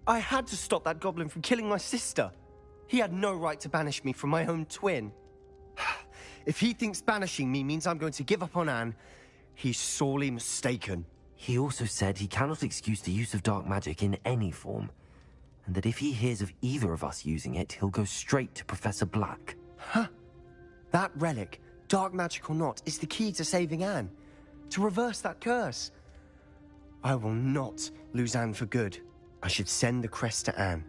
I had to stop that goblin from killing my sister. He had no right to banish me from my own twin. If he thinks banishing me means I'm going to give up on Anne, he's sorely mistaken. He also said he cannot excuse the use of dark magic in any form, and that if he hears of either of us using it, he'll go straight to Professor Black. Huh? That relic, dark magic or not, is the key to saving Anne. To reverse that curse. I will not lose Anne for good. I should send the crest to Anne.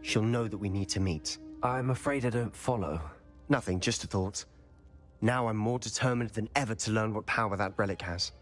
She'll know that we need to meet. I'm afraid I don't follow. Nothing, just a thought. Now I'm more determined than ever to learn what power that relic has.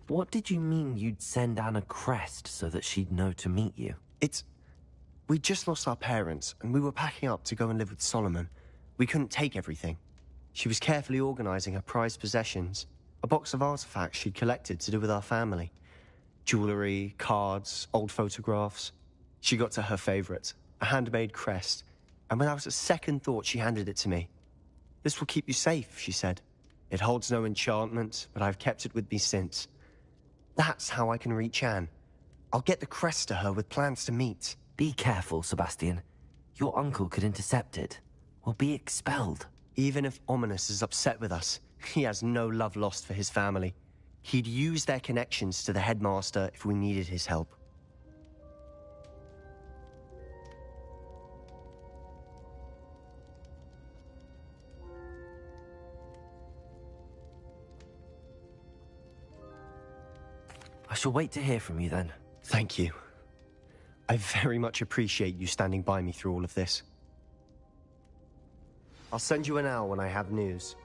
What did you mean you'd send Anne a crest so that she'd know to meet you? We'd just lost our parents, and we were packing up to go and live with Solomon. We couldn't take everything. She was carefully organizing her prized possessions, a box of artifacts she'd collected to do with our family. Jewelry, cards, old photographs. She got to her favorite, a handmade crest, and without a second thought she handed it to me. "This will keep you safe," she said. "It holds no enchantment, but I've kept it with me since. That's how I can reach Anne. I'll get the crest to her with plans to meet." Be careful, Sebastian. Your uncle could intercept it. We'll be expelled. Even if Ominous is upset with us, he has no love lost for his family. He'd use their connections to the headmaster if we needed his help. I shall wait to hear from you then. Thank you. I very much appreciate you standing by me through all of this. I'll send you an hour when I have news.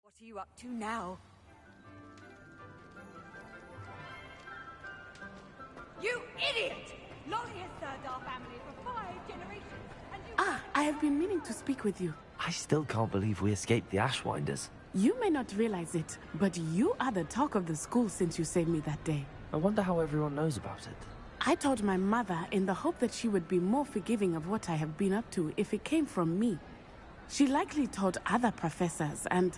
What are you up to now? You idiot! Lolly has served our family for 5 generations, and you... I have been meaning to speak with you. I still can't believe we escaped the Ashwinders. You may not realize it, but you are the talk of the school since you saved me that day. I wonder how everyone knows about it. I told my mother in the hope that she would be more forgiving of what I have been up to if it came from me. She likely told other professors, and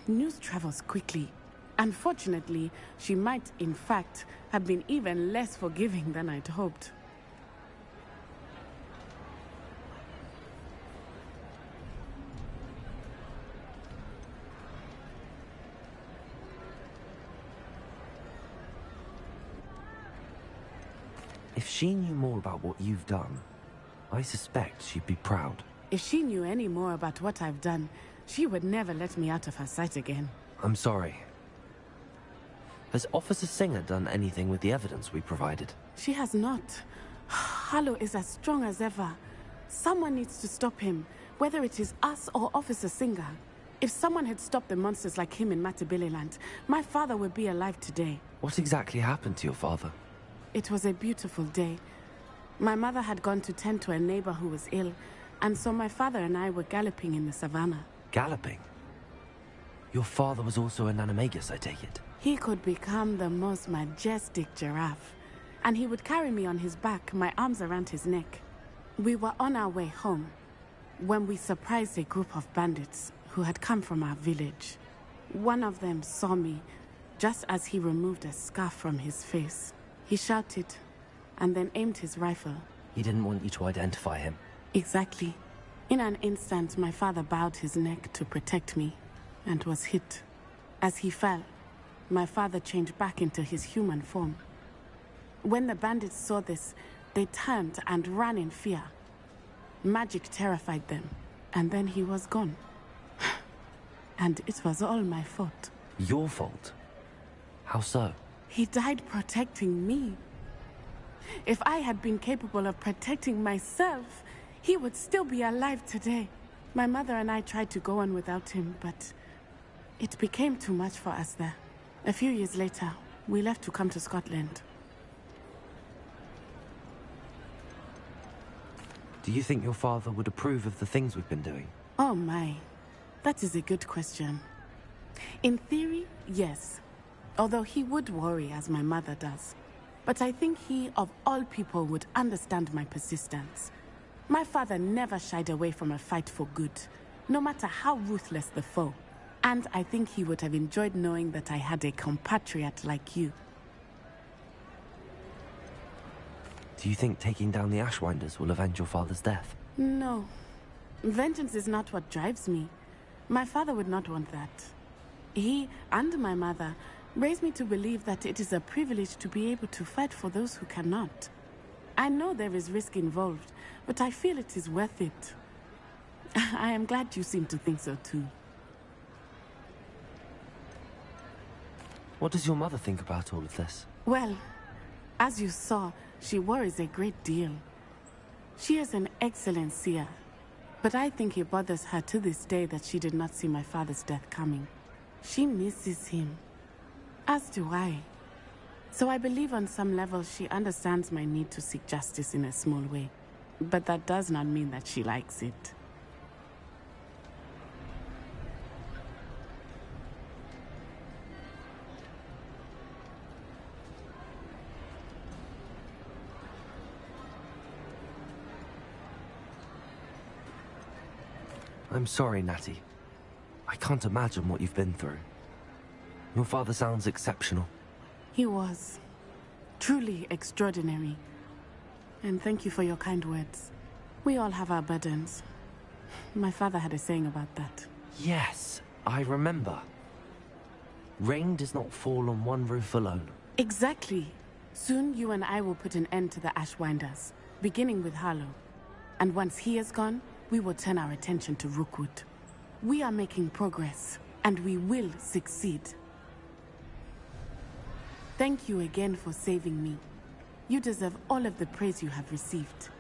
news travels quickly. Unfortunately, she might, in fact, have been even less forgiving than I'd hoped. If she knew more about what you've done, I suspect she'd be proud. If she knew any more about what I've done, she would never let me out of her sight again. I'm sorry. Has Officer Singer done anything with the evidence we provided? She has not. Harlow is as strong as ever. Someone needs to stop him, whether it is us or Officer Singer. If someone had stopped the monsters like him in Matabeleland, my father would be alive today. What exactly happened to your father? It was a beautiful day. My mother had gone to tend to a neighbor who was ill, and so my father and I were galloping in the savannah. Galloping? Your father was also an animagus, I take it? He could become the most majestic giraffe, and he would carry me on his back, my arms around his neck. We were on our way home when we surprised a group of bandits who had come from our village. One of them saw me just as he removed a scarf from his face. He shouted and then aimed his rifle. He didn't want you to identify him. Exactly. In an instant, my father bowed his neck to protect me and was hit. As he fell, my father changed back into his human form. When the bandits saw this, they turned and ran in fear. Magic terrified them, and then he was gone. And it was all my fault. Your fault? How so? He died protecting me. If I had been capable of protecting myself, he would still be alive today. My mother and I tried to go on without him, but it became too much for us there. A few years later, we left to come to Scotland. Do you think your father would approve of the things we've been doing? Oh my, that is a good question. In theory, yes. Although he would worry, as my mother does. But I think he, of all people, would understand my persistence. My father never shied away from a fight for good, no matter how ruthless the foe. And I think he would have enjoyed knowing that I had a compatriot like you. Do you think taking down the Ashwinders will avenge your father's death? No. Vengeance is not what drives me. My father would not want that. He and my mother raised me to believe that it is a privilege to be able to fight for those who cannot. I know there is risk involved, but I feel it is worth it. I am glad you seem to think so too. What does your mother think about all of this? Well, as you saw, she worries a great deal. She is an excellent seer, but I think it bothers her to this day that she did not see my father's death coming. She misses him, as do I. So I believe on some level she understands my need to seek justice in a small way. But that does not mean that she likes it. I'm sorry, Natty. I can't imagine what you've been through. Your father sounds exceptional. He was. Truly extraordinary. And thank you for your kind words. We all have our burdens. My father had a saying about that. Yes, I remember. Rain does not fall on one roof alone. Exactly. Soon you and I will put an end to the Ashwinders, beginning with Harlow. And once he is gone, we will turn our attention to Rookwood. We are making progress, and we will succeed. Thank you again for saving me. You deserve all of the praise you have received.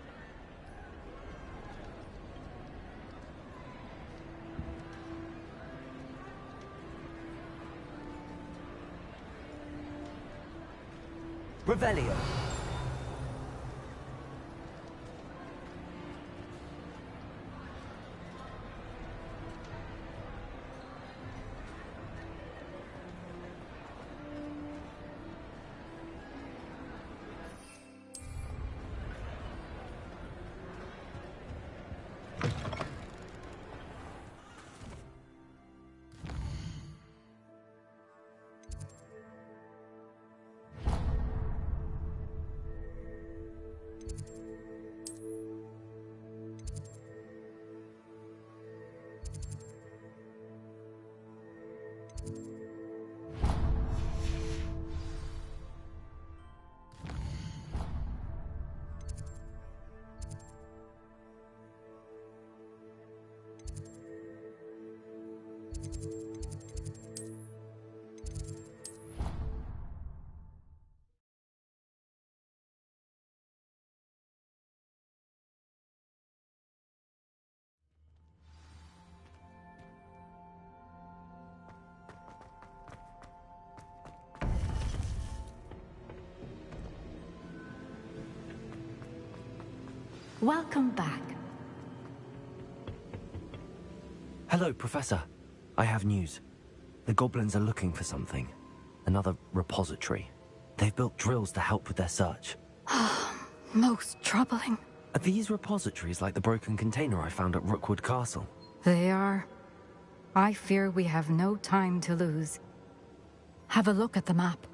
Revelio! Welcome back. Hello, Professor. I have news. The goblins are looking for something. Another repository. They've built drills to help with their search. Most troubling. Are these repositories like the broken container I found at Rookwood Castle? They are. I fear we have no time to lose. Have a look at the map.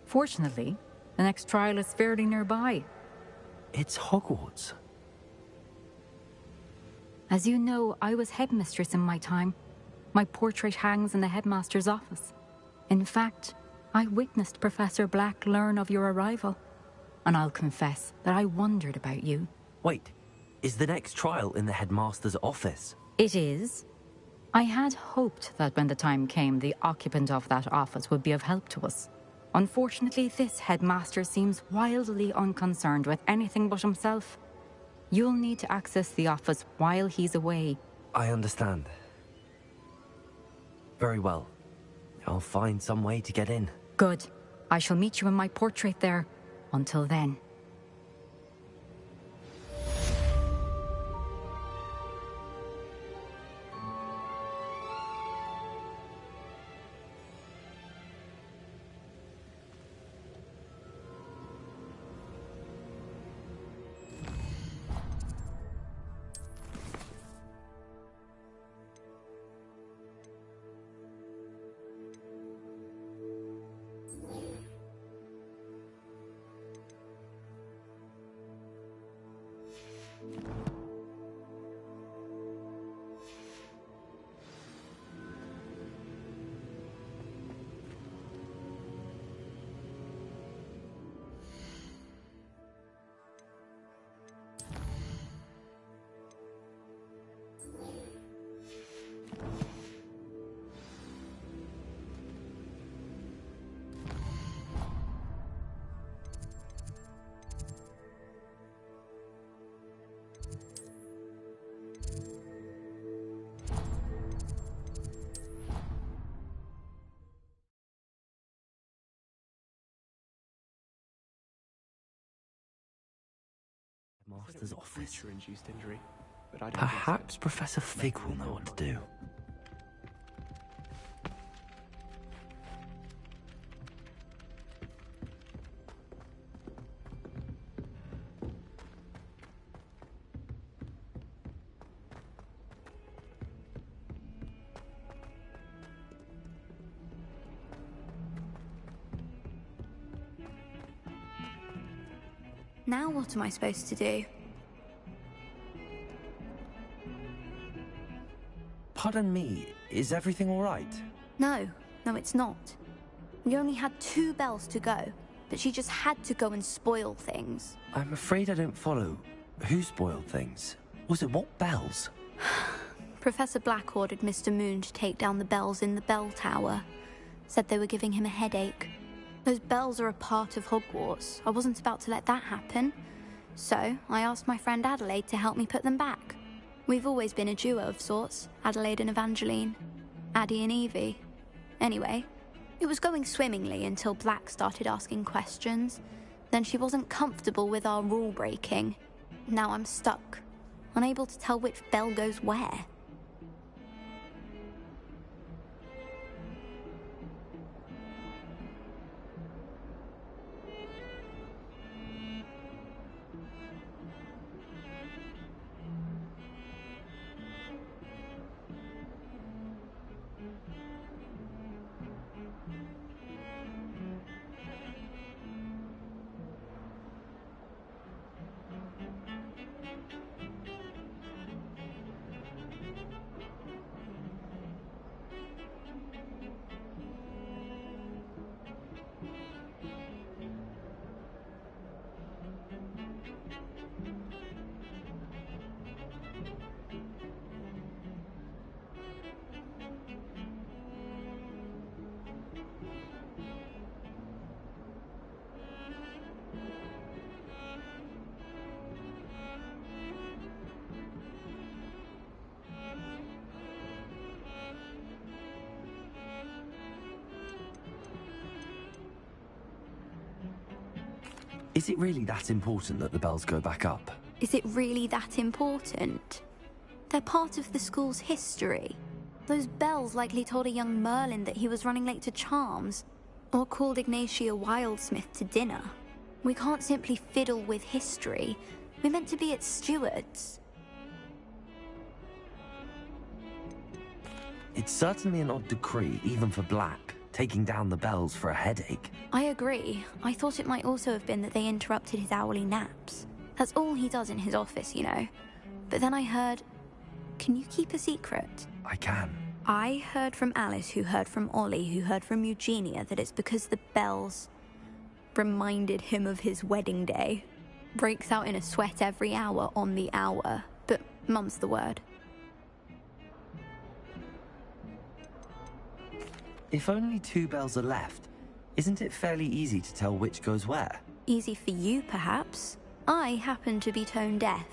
Fortunately, the next trial is fairly nearby. It's Hogwarts. As you know, I was headmistress in my time. My portrait hangs in the headmaster's office. In fact, I witnessed Professor Black learn of your arrival. And I'll confess that I wondered about you. Wait, is the next trial in the headmaster's office? It is. I had hoped that when the time came, the occupant of that office would be of help to us. Unfortunately, this headmaster seems wildly unconcerned with anything but himself. You'll need to access the office while he's away. I understand. Very well. I'll find some way to get in. Good. I shall meet you in my portrait there. Until then. Master's office. Induced injury, but I don't Perhaps Professor Fig will know what to do. Now what am I supposed to do? Pardon me, is everything all right? No, it's not. We only had 2 bells to go, but she just had to go and spoil things. I'm afraid I don't follow. Who spoiled things? Was it what bells? Professor Black ordered Mr. Moon to take down the bells in the bell tower. Said they were giving him a headache. Those bells are a part of Hogwarts. I wasn't about to let that happen. So, I asked my friend Adelaide to help me put them back. We've always been a duo of sorts, Adelaide and Evangeline. Addie and Evie. Anyway, it was going swimmingly until Black started asking questions. Then she wasn't comfortable with our rule breaking. Now I'm stuck, unable to tell which bell goes where. Is it really that important that the bells go back up? Is it really that important? They're part of the school's history. Those bells likely told a young Merlin that he was running late to Charms, or called Ignatia Wildsmith to dinner. We can't simply fiddle with history. We're meant to be its stewards. It's certainly an odd decree, even for Black, taking down the bells for a headache. I agree. I thought it might also have been that they interrupted his hourly naps. That's all he does in his office, you know. But then I heard... Can you keep a secret? I can. I heard from Alice, who heard from Ollie, who heard from Eugenia, that it's because the bells reminded him of his wedding day. Breaks out in a sweat every hour on the hour, but mum's the word. If only 2 bells are left, isn't it fairly easy to tell which goes where? Easy for you, perhaps. I happen to be tone deaf.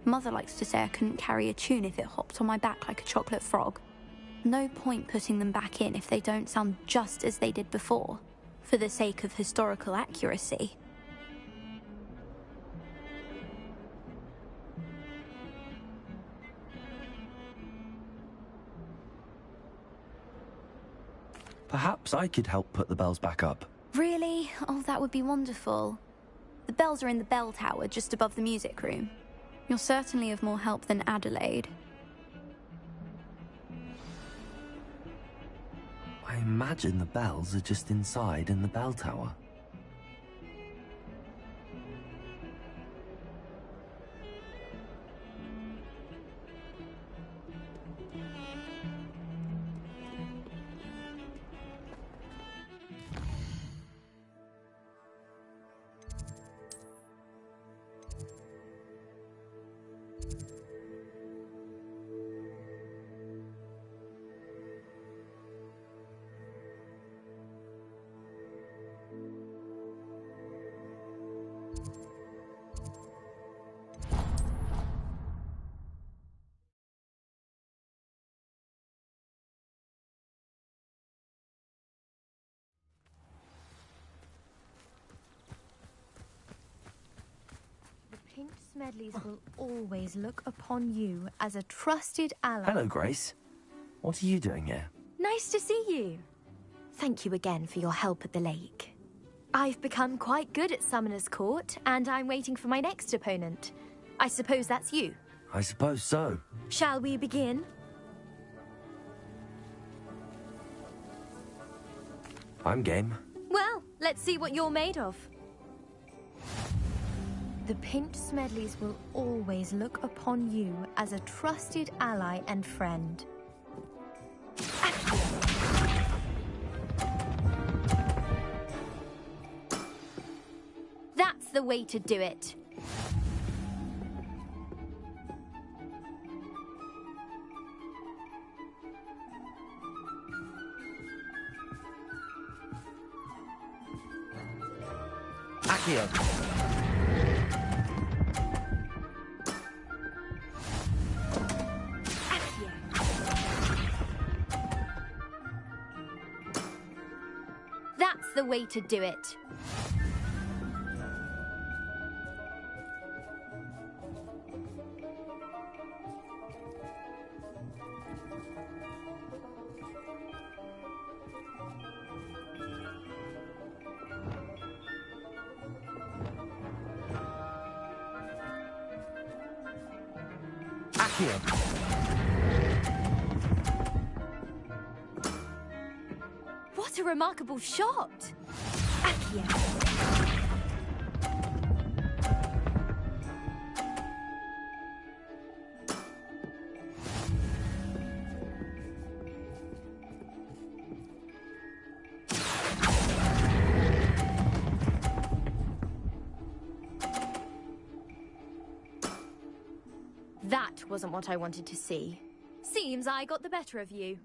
Mother likes to say I couldn't carry a tune if it hopped on my back like a chocolate frog. No point putting them back in if they don't sound just as they did before, for the sake of historical accuracy. Perhaps I could help put the bells back up. Really? Oh, that would be wonderful. The bells are in the bell tower just above the music room. You're certainly of more help than Adelaide. I imagine the bells are just inside in the bell tower. Pink Smedleys will always look upon you as a trusted ally. Hello, Grace. What are you doing here? Nice to see you. Thank you again for your help at the lake. I've become quite good at Summoner's Court, and I'm waiting for my next opponent. I suppose that's you. I suppose so. Shall we begin? I'm game. Well, let's see what you're made of. The Pinked Smedleys will always look upon you as a trusted ally and friend. That's the way to do it. Accio. That's the way to do it. Accio. What a remarkable shot! Accio. That wasn't what I wanted to see. Seems I got the better of you.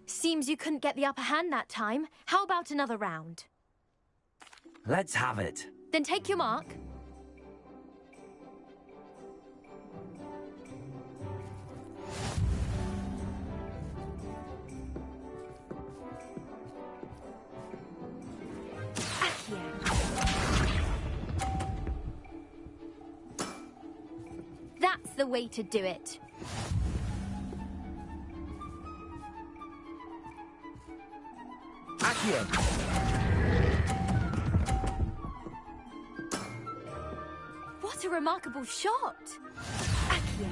Seems you couldn't get the upper hand that time. How about another round? Let's have it. Then take your mark. Accio. the way to do it. Accio! What a remarkable shot! Accio.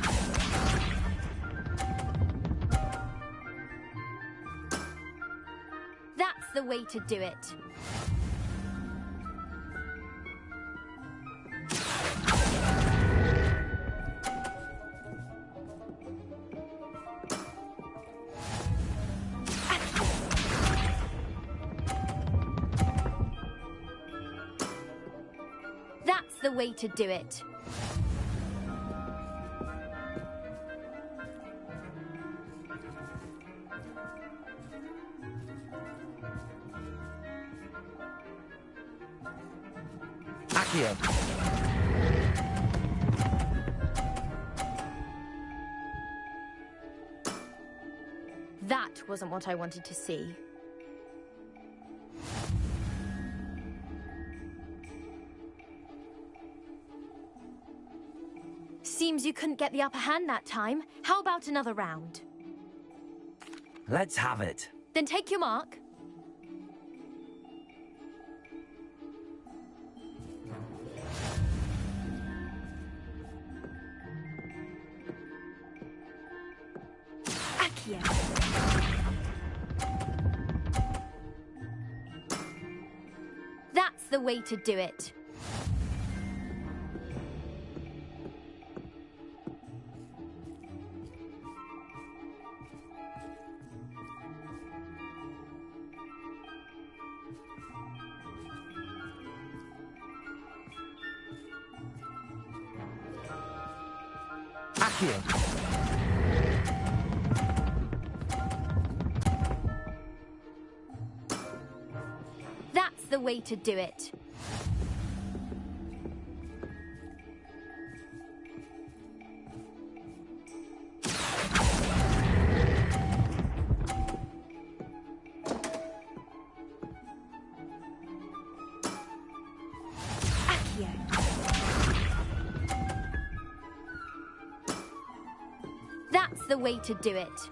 That's the way to do it. That's the way to do it. Accio! That wasn't what I wanted to see. Seems you couldn't get the upper hand that time. How about another round? Let's have it. Then take your mark. Accio. That's the way to do it. Accio! That's the way to do it. Accio. That's the way to do it.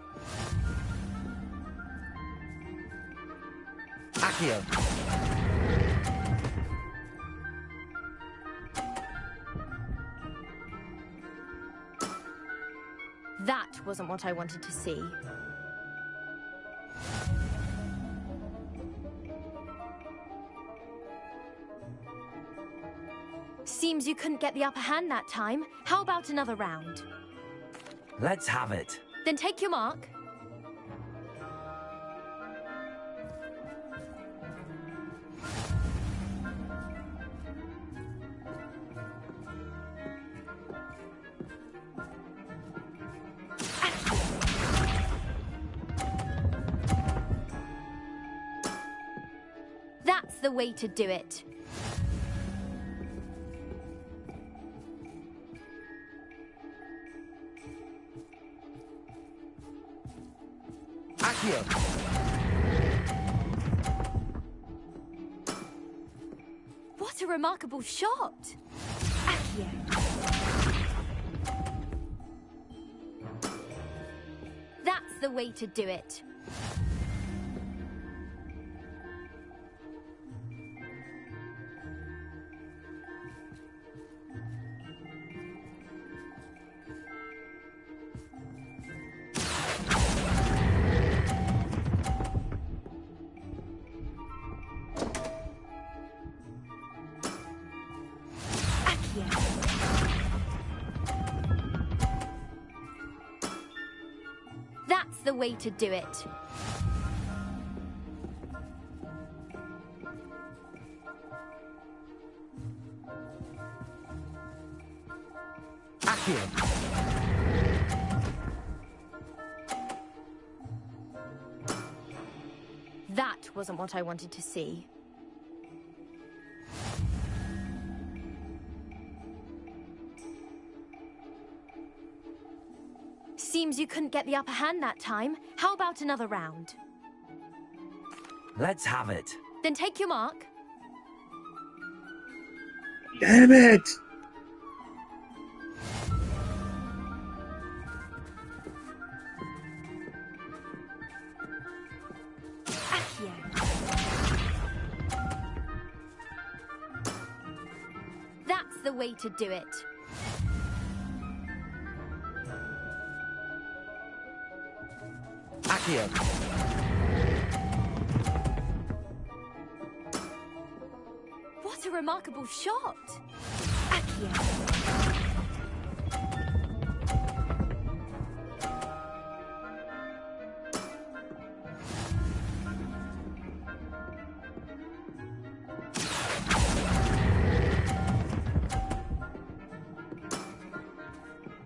Accio! That wasn't what I wanted to see. Seems you couldn't get the upper hand that time. How about another round? Let's have it. Then take your mark. That's the way to do it. Accio! What a remarkable shot! Accio. That's the way to do it. That's the way to do it. Accio! That wasn't what I wanted to see. Seems you couldn't get the upper hand that time. How about another round? Let's have it. Then take your mark. Damn it! Accio. That's the way to do it. Accio. What a remarkable shot! Accio.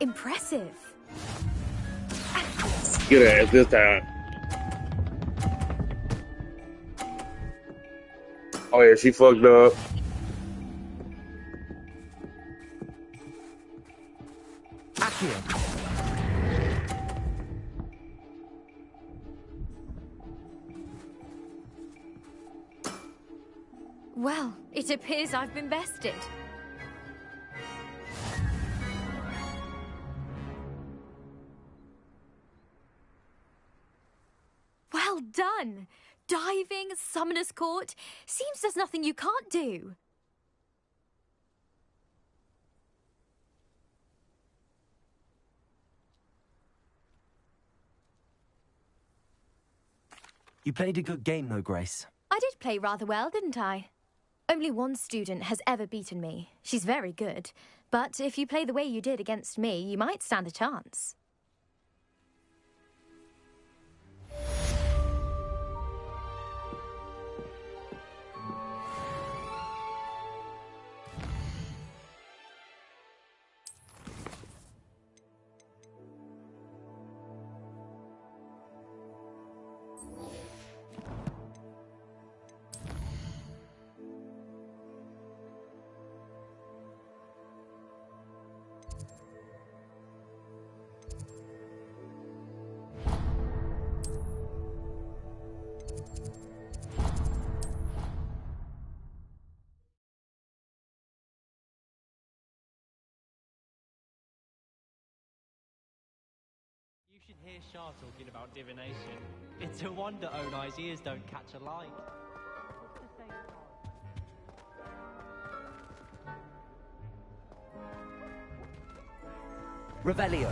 Impressive. Get her ass this time. Oh yeah, she fucked up. Accio. Well, it appears I've been bested. Well done! Diving, Summoner's Court. Seems there's nothing you can't do. You played a good game, though, Grace. I did play rather well, didn't I? Only one student has ever beaten me. She's very good. But if you play the way you did against me, you might stand a chance. You should hear Shah talking about divination. It's a wonder Onai's ears don't catch a light. Revelio.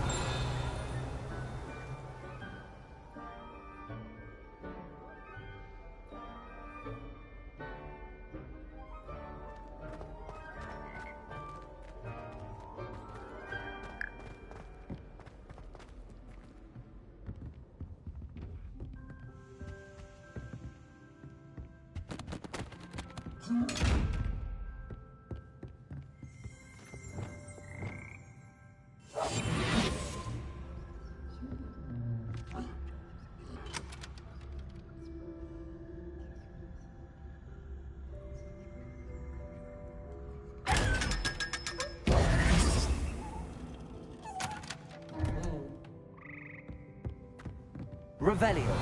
Revelio.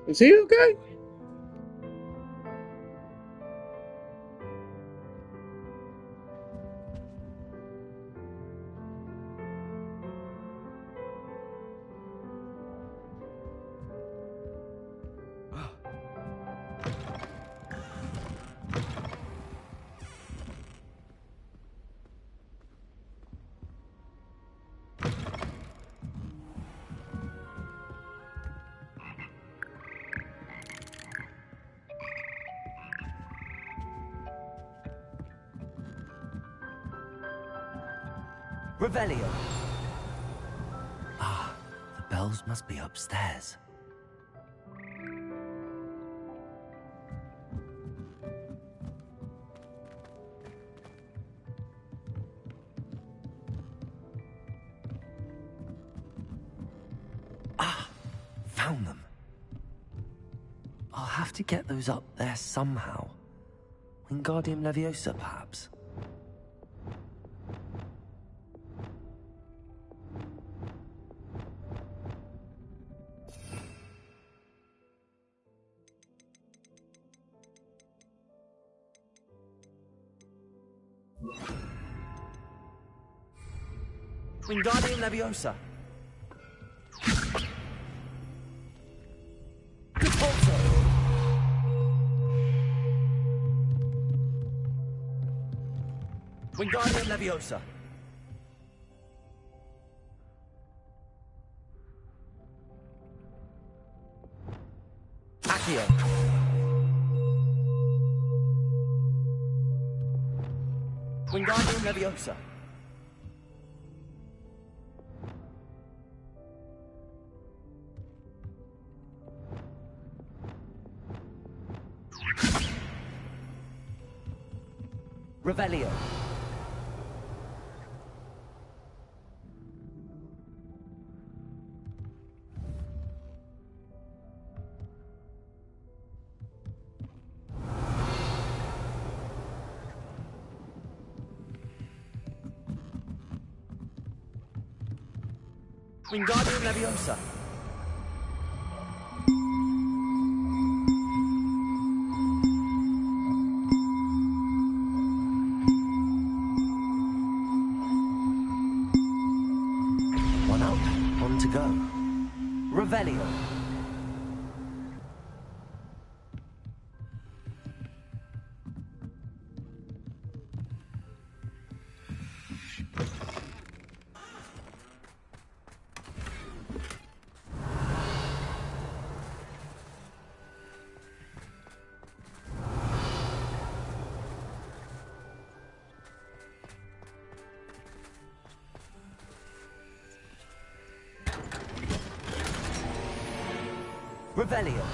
Is he okay? Revelio. Ah, the bells must be upstairs. Ah, found them. I'll have to get those up there somehow. Wingardium Leviosa, perhaps. Wingardium Leviosa. Repulsor. Wingardium Leviosa. Accio. Wingardium Leviosa. Revelio. Wingardium Leviosa. One up, one to go. Revelio. Revelio.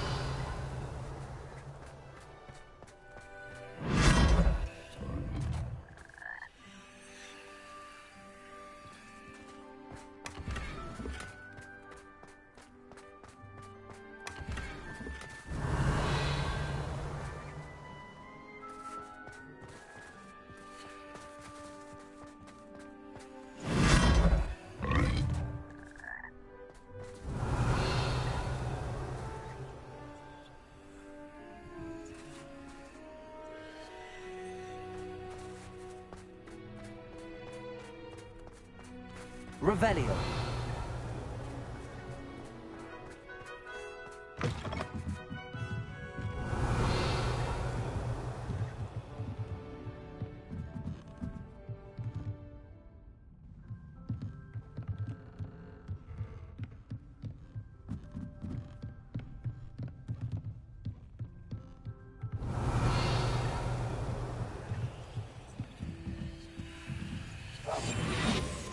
Revelio.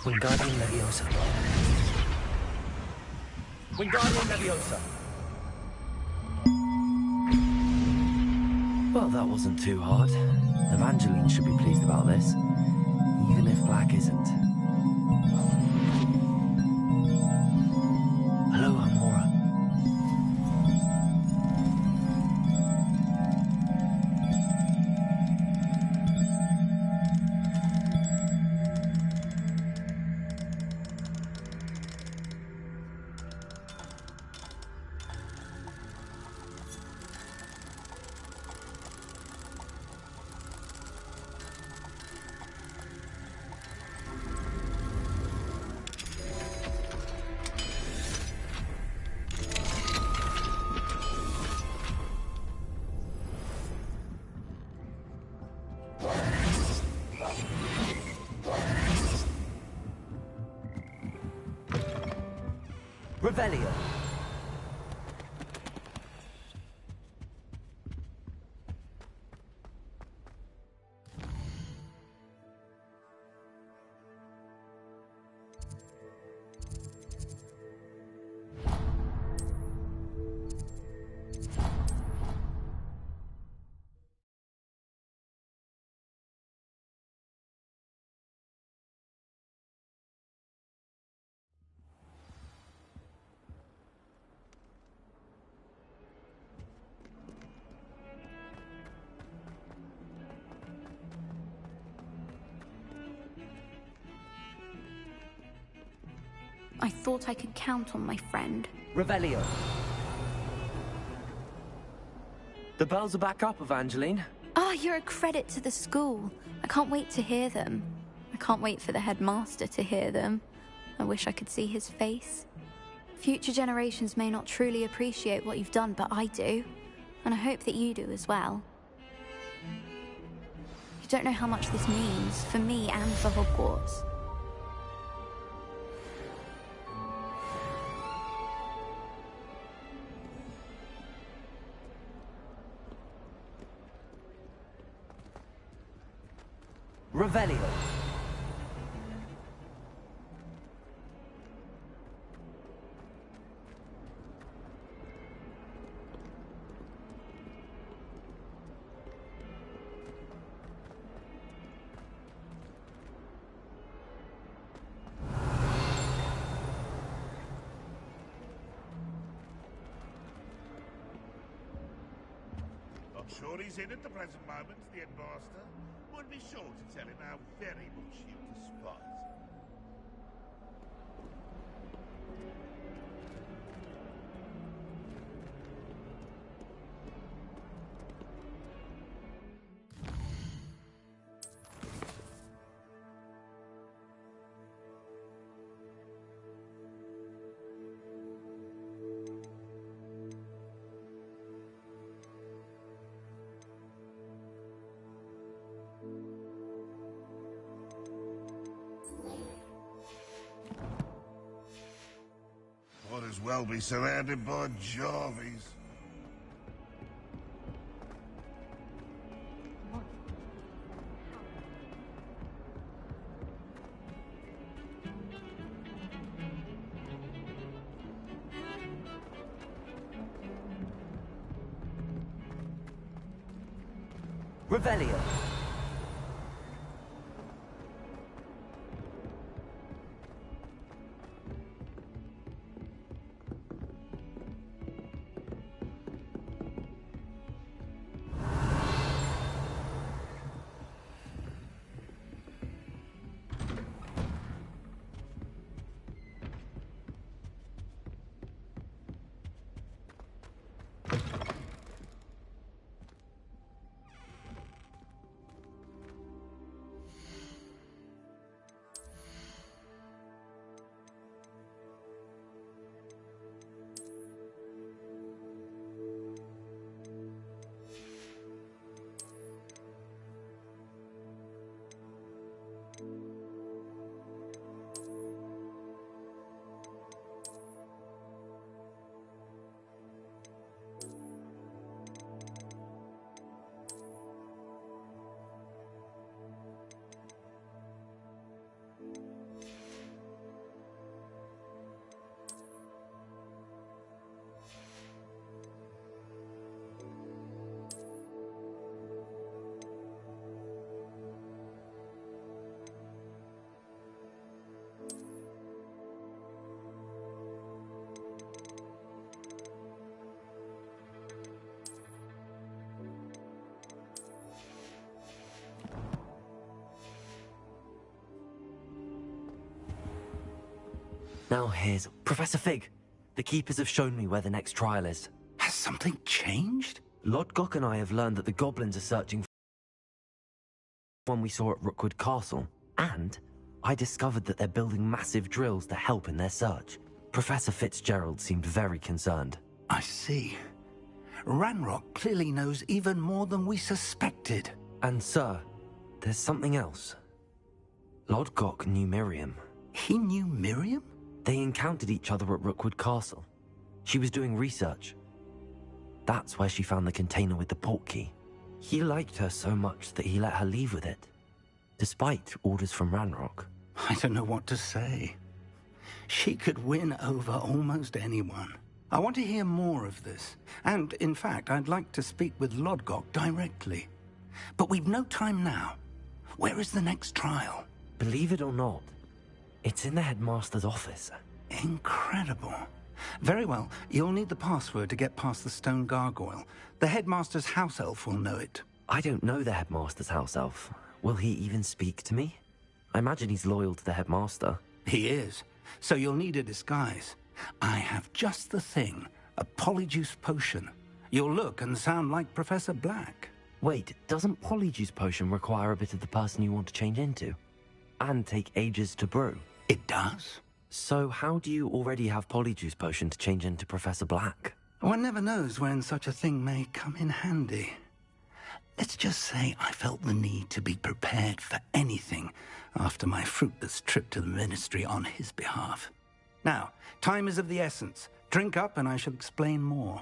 Wingardium Leviosa. Wingardium Leviosa. Well, that wasn't too hard. Evangeline should be pleased about this, even if Black isn't. Hello, Amora. Revelio. I thought I could count on my friend. Revelio. The bells are back up, Evangeline. Ah, you're a credit to the school. I can't wait to hear them. I can't wait for the headmaster to hear them. I wish I could see his face. Future generations may not truly appreciate what you've done, but I do. And I hope that you do as well. You don't know how much this means, for me and for Hogwarts. Revelio. I'm sure he's in at the present moment, the headmaster. Would be sure to tell him how very much you despise him. Might as well be surrounded by Jarvies. Revelio. Now here's Professor Fig. The Keepers have shown me where the next trial is. Has something changed? Lodgok and I have learned that the goblins are searching for one we saw at Rookwood Castle, and I discovered that they're building massive drills to help in their search. Professor Fitzgerald seemed very concerned. I see. Ranrock clearly knows even more than we suspected. And sir, there's something else. Lodgok knew Miriam. He knew Miriam? They encountered each other at Rookwood Castle. She was doing research. That's where she found the container with the portkey. He liked her so much that he let her leave with it, despite orders from Ranrock. I don't know what to say. She could win over almost anyone. I want to hear more of this. And, in fact, I'd like to speak with Lodgok directly. But we've no time now. Where is the next trial? Believe it or not, it's in the headmaster's office. Incredible. Very well. You'll need the password to get past the stone gargoyle. The headmaster's house elf will know it. I don't know the headmaster's house elf. Will he even speak to me? I imagine he's loyal to the headmaster. He is. So you'll need a disguise. I have just the thing. A polyjuice potion. You'll look and sound like Professor Black. Wait, doesn't polyjuice potion require a bit of the person you want to change into? And take ages to brew? It does. So how do you already have Polyjuice Potion to change into Professor Black? One never knows when such a thing may come in handy. Let's just say I felt the need to be prepared for anything after my fruitless trip to the Ministry on his behalf. Now, time is of the essence. Drink up and I shall explain more.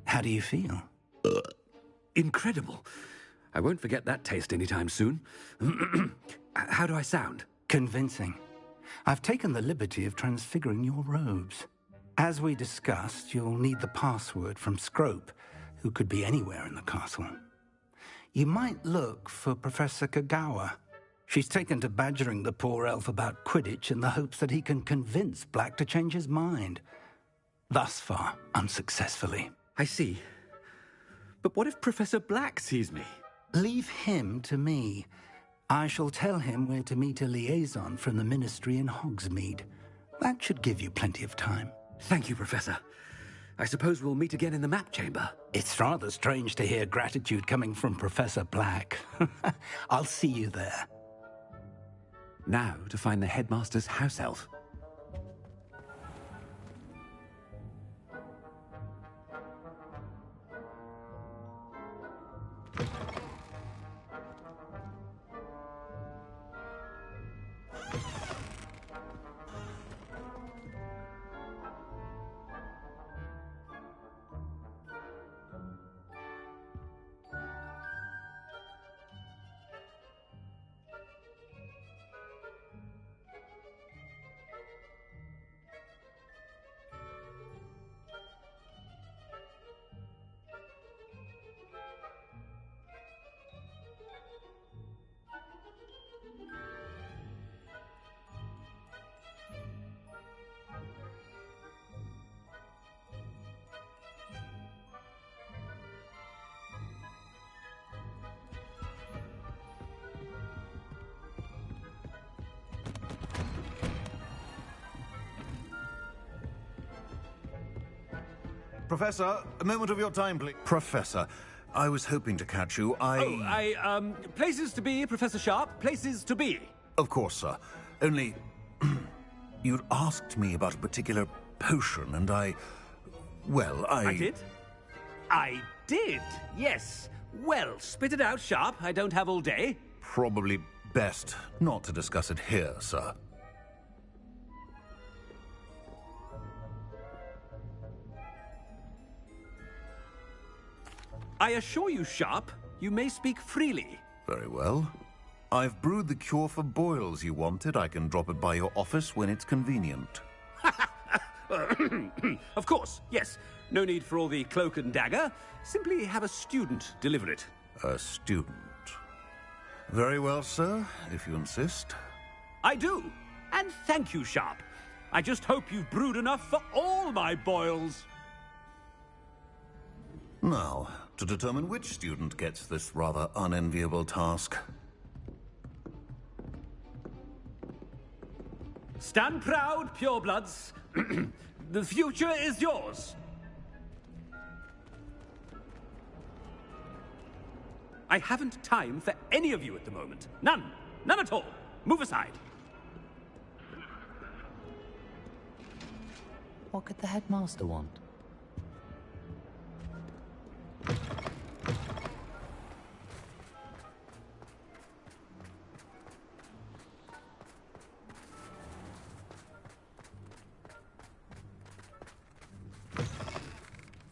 How do you feel? Incredible. I won't forget that taste anytime soon. How do I sound? Convincing. I've taken the liberty of transfiguring your robes. As we discussed, you'll need the password from Scrope, who could be anywhere in the castle. You might look for Professor Kagawa. She's taken to badgering the poor elf about Quidditch in the hopes that he can convince Black to change his mind. Thus far, unsuccessfully. I see. But what if Professor Black sees me? Leave him to me. I shall tell him where to meet a liaison from the Ministry in Hogsmeade. That should give you plenty of time. Thank you, Professor. I suppose we'll meet again in the map chamber. It's rather strange to hear gratitude coming from Professor Black. I'll see you there. Now to find the headmaster's house elf. Professor, a moment of your time, please. Professor, I was hoping to catch you. Places to be, Professor Sharp. Places to be. Of course, sir. Only, you'd asked me about a particular potion, and I did? I did, yes. Well, spit it out, Sharp. I don't have all day. Probably best not to discuss it here, sir. I assure you, Sharp, you may speak freely. Very well. I've brewed the cure for boils you wanted. I can drop it by your office when it's convenient. Of course, yes. No need for all the cloak and dagger. Simply have a student deliver it. A student. Very well, sir, if you insist. I do. And thank you, Sharp. I just hope you've brewed enough for all my boils. Now, to determine which student gets this rather unenviable task. Stand proud, purebloods. The future is yours. I haven't time for any of you at the moment. None. None at all. Move aside. What could the headmaster want?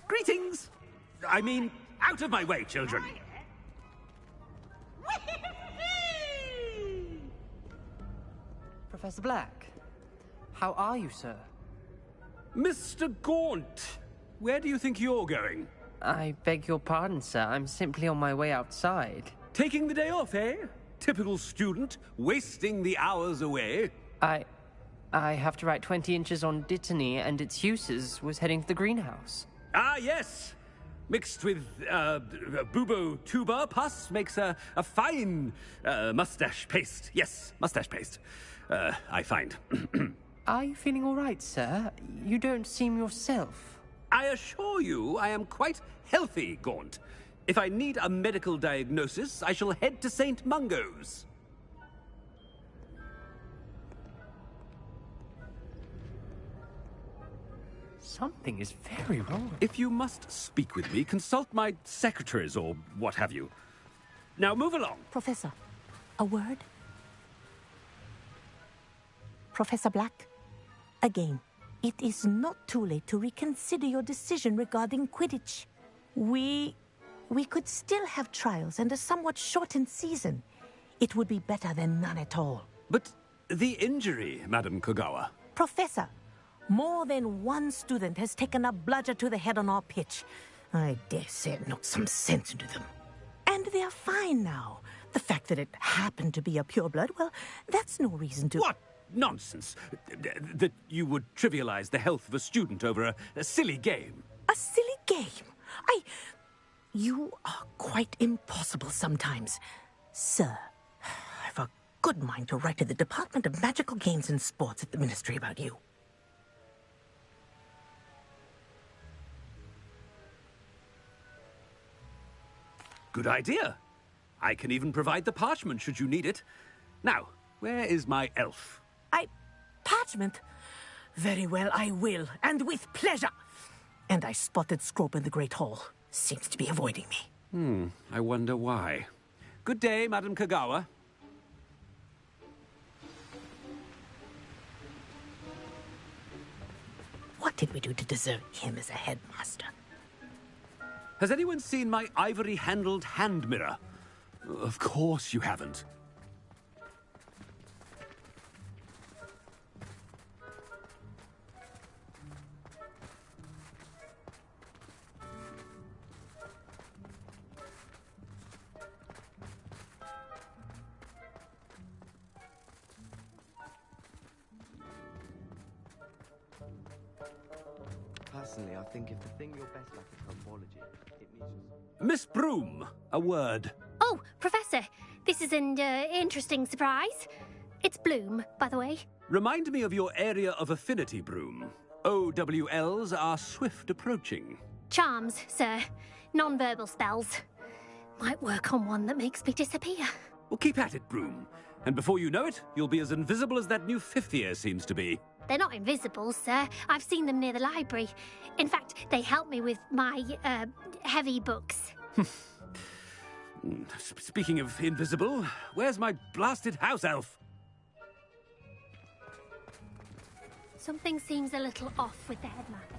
Greetings! I mean, out of my way, children. Professor Black, how are you, sir? Mr. Gaunt, where do you think you're going? I beg your pardon, sir. I'm simply on my way outside. Taking the day off, eh? Typical student, wasting the hours away. I have to write 20 inches on Dittany and its uses. Was heading to the greenhouse. Ah, yes. mixed with bubo tuber pus makes a fine mustache paste. Yes, mustache paste. I find. Are you feeling all right, sir? You don't seem yourself. I assure you I am quite healthy, Gaunt. If I need a medical diagnosis, I shall head to St. Mungo's. Something is very wrong. If you must speak with me, consult my secretaries or what have you. Now move along. Professor, a word? Professor Black, again, it is not too late to reconsider your decision regarding Quidditch. We could still have trials and a somewhat shortened season. It would be better than none at all. But the injury, Madam Kogawa. Professor, more than one student has taken a bludger to the head on our pitch. I dare say it knocked some sense into them. And they are fine now. The fact that it happened to be a pureblood, well, that's no reason to... What nonsense! That you would trivialize the health of a student over a silly game. A silly game? You are quite impossible sometimes. Sir, I've a good mind to write to the Department of Magical Games and Sports at the Ministry about you. Good idea. I can even provide the parchment should you need it. Now, where is my elf? Parchment? Very well, I will, and with pleasure. And I spotted Scrope in the Great Hall. Seems to be avoiding me. I wonder why. Good day, Madam Kogawa. What did we do to deserve him as a headmaster? Has anyone seen my ivory-handled hand mirror? Of course you haven't. Personally, I think if the thing you're best at is homology, it means... Miss Broom, a word. Oh, Professor, this is an interesting surprise. It's Bloom, by the way. Remind me of your area of affinity, Broom. OWLs are swift approaching. Charms, sir. Non-verbal spells. Might work on one that makes me disappear. Well, keep at it, Broom. And before you know it, you'll be as invisible as that new fifth year seems to be. They're not invisible, sir. I've seen them near the library. In fact, they help me with my, heavy books. Speaking of invisible, where's my blasted house elf? Something seems a little off with the headmaster.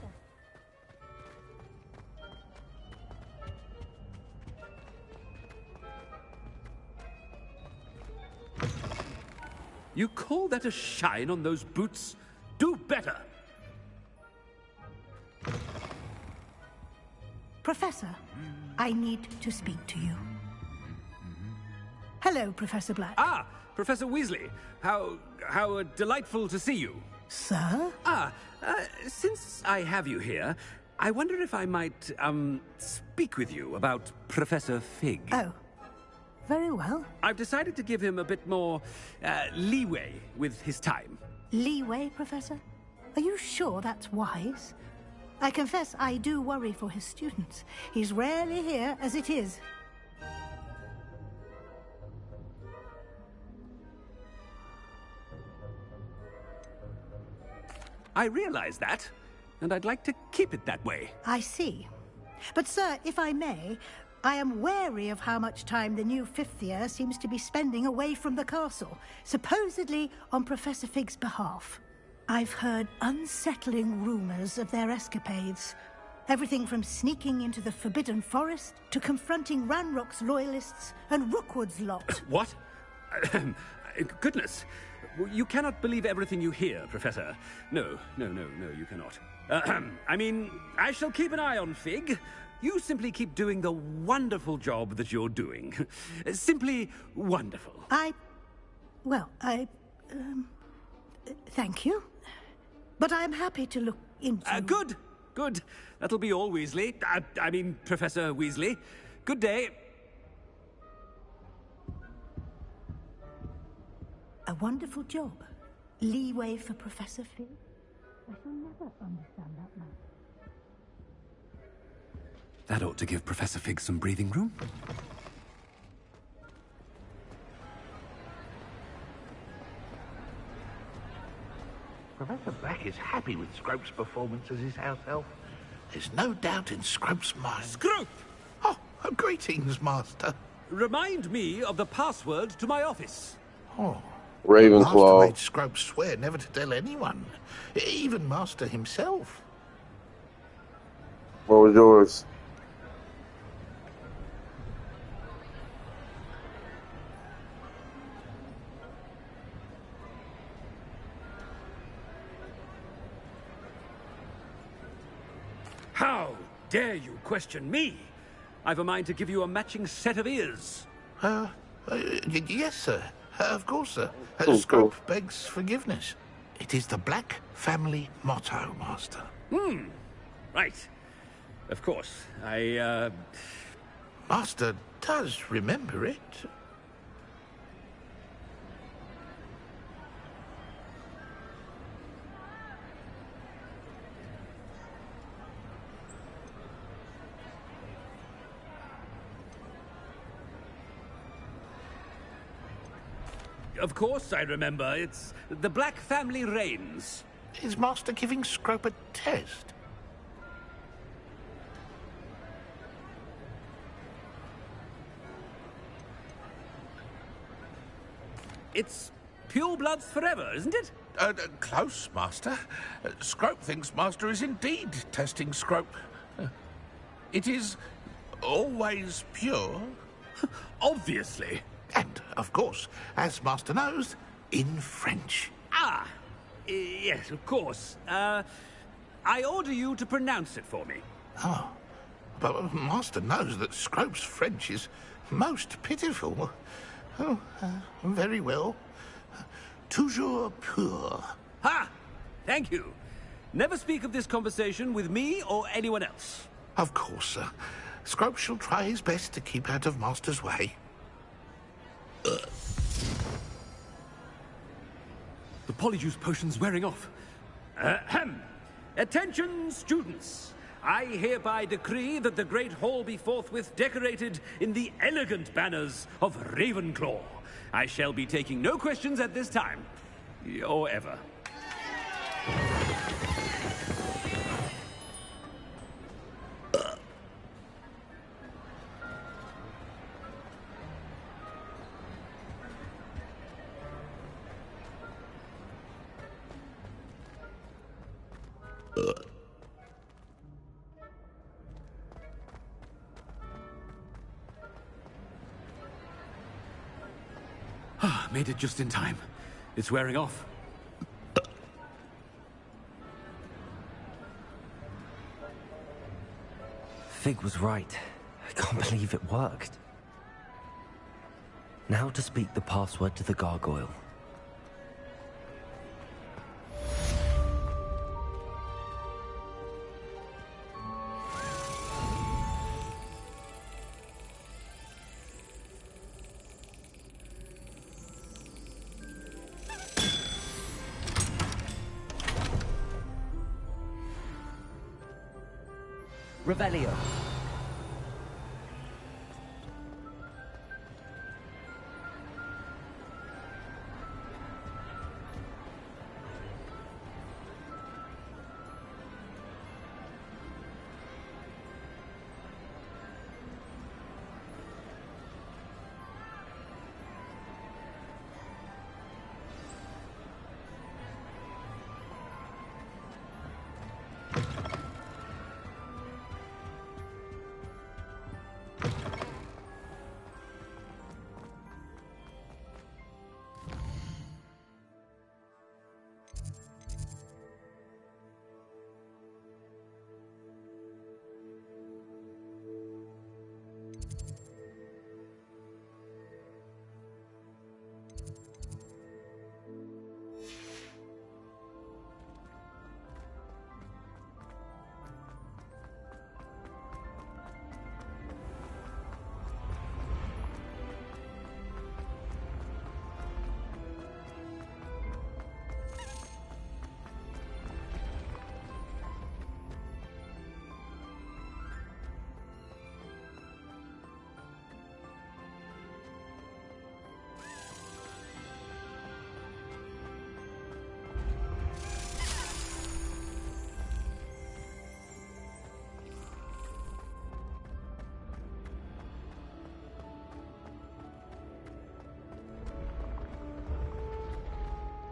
You call that a shine on those boots? Do better! Professor, I need to speak to you. Hello, Professor Black. Ah, Professor Weasley. How delightful to see you. Sir? Since I have you here, I wonder if I might, speak with you about Professor Fig. Oh, very well. I've decided to give him a bit more, leeway with his time. Leeway, Professor? Are you sure that's wise? I confess I do worry for his students. He's rarely here as it is. I realize that, and I'd like to keep it that way. I see. But, sir, if I may, I am wary of how much time the new fifth year seems to be spending away from the castle, supposedly on Professor Fig's behalf. I've heard unsettling rumors of their escapades. Everything from sneaking into the Forbidden Forest to confronting Ranrock's loyalists and Rookwood's lot. What? Goodness. You cannot believe everything you hear, Professor. No, you cannot. I mean, I shall keep an eye on Fig. You simply keep doing the wonderful job that you're doing. Simply wonderful. Thank you. But I'm happy to look into... Good. Good. That'll be all, Weasley. I mean, Professor Weasley. Good day. A wonderful job. Leeway for Professor Fig? I shall never understand that man. That ought to give Professor Fig some breathing room. Professor Black is happy with Scrope's performance as his house elf. There's no doubt in Scrope's mind. Scrope! Oh, greetings, Master. Remind me of the password to my office. Oh. Ravenclaw. Master made Scrope swear never to tell anyone, even Master himself. What was yours? How dare you question me? I've a mind to give you a matching set of ears. Yes, sir. Of course, sir. Scrope begs forgiveness. It is the Black family motto, Master. Right. Of course. Master does remember it. Of course I remember. It's the Black family reigns. Is Master giving Scrope a test? It's pure bloods forever, isn't it? Close, Master. Scrope thinks Master is indeed testing Scrope. It is always pure. Obviously. And, of course, as Master knows, in French. Ah, yes, of course. I order you to pronounce it for me. Oh, but Master knows that Scrope's French is most pitiful. Oh, very well. Toujours pur. Ha! Thank you. Never speak of this conversation with me or anyone else. Of course, sir. Scrope shall try his best to keep out of Master's way. The Polyjuice potion's wearing off. Ahem. Attention, students. I hereby decree that the Great Hall be forthwith decorated in the elegant banners of Ravenclaw. I shall be taking no questions at this time. Or ever. Made it just in time. It's wearing off. Fig was right. I can't believe it worked. Now to speak the password to the gargoyle. Revelio.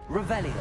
Revelio.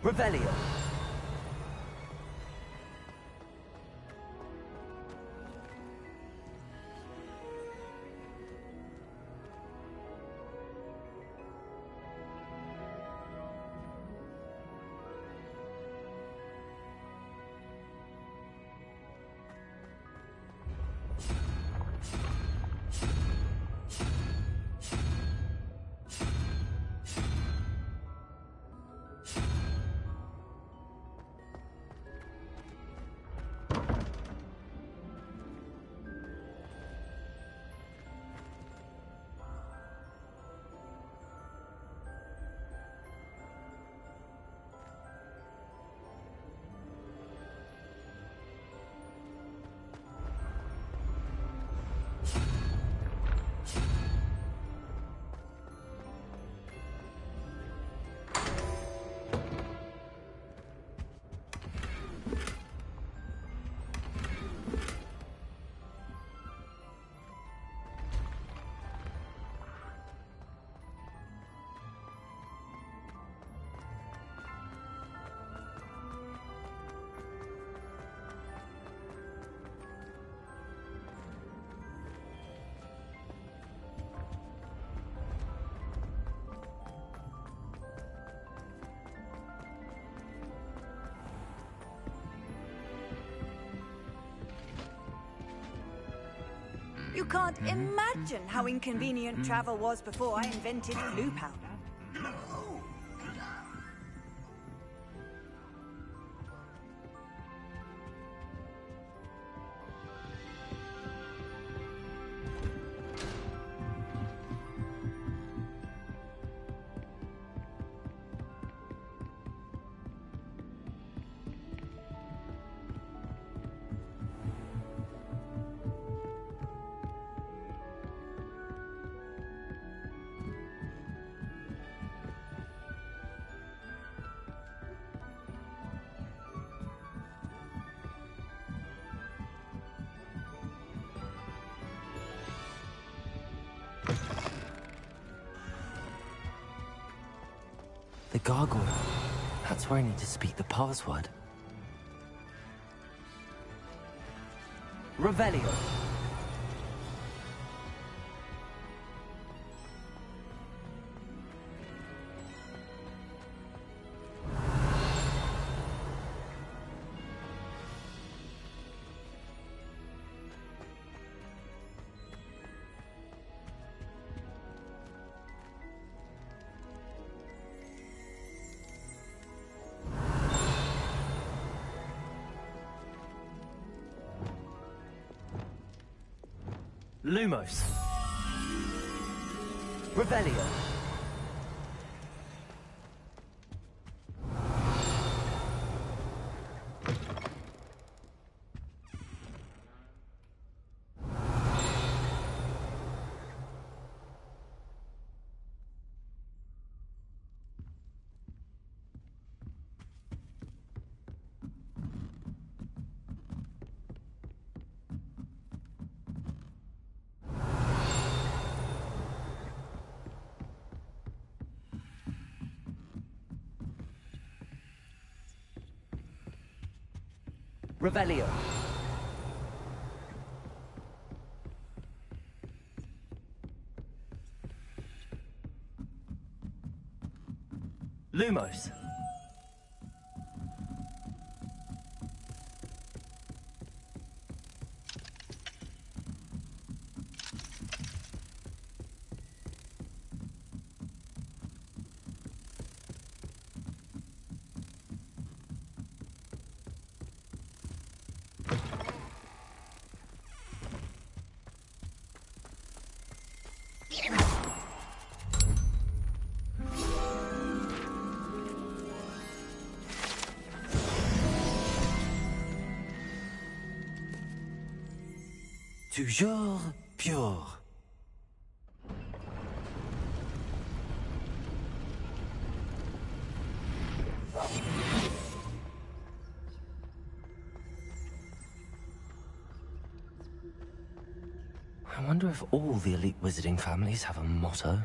Revelio. You can't imagine how inconvenient travel was before I invented blue powder. The gargoyle. That's where I need to speak the password. Revelio. Lumos. Revelio. Revelio. Lumos. toujours pure. I wonder if all the elite wizarding families have a motto.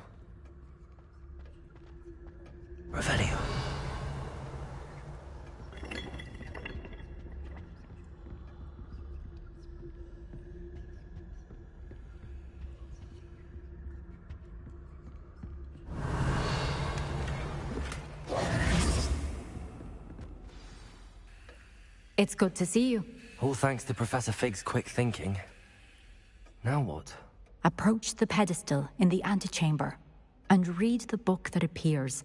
Revelio. It's good to see you. All thanks to Professor Fig's quick thinking. Now what? Approach the pedestal in the antechamber and read the book that appears.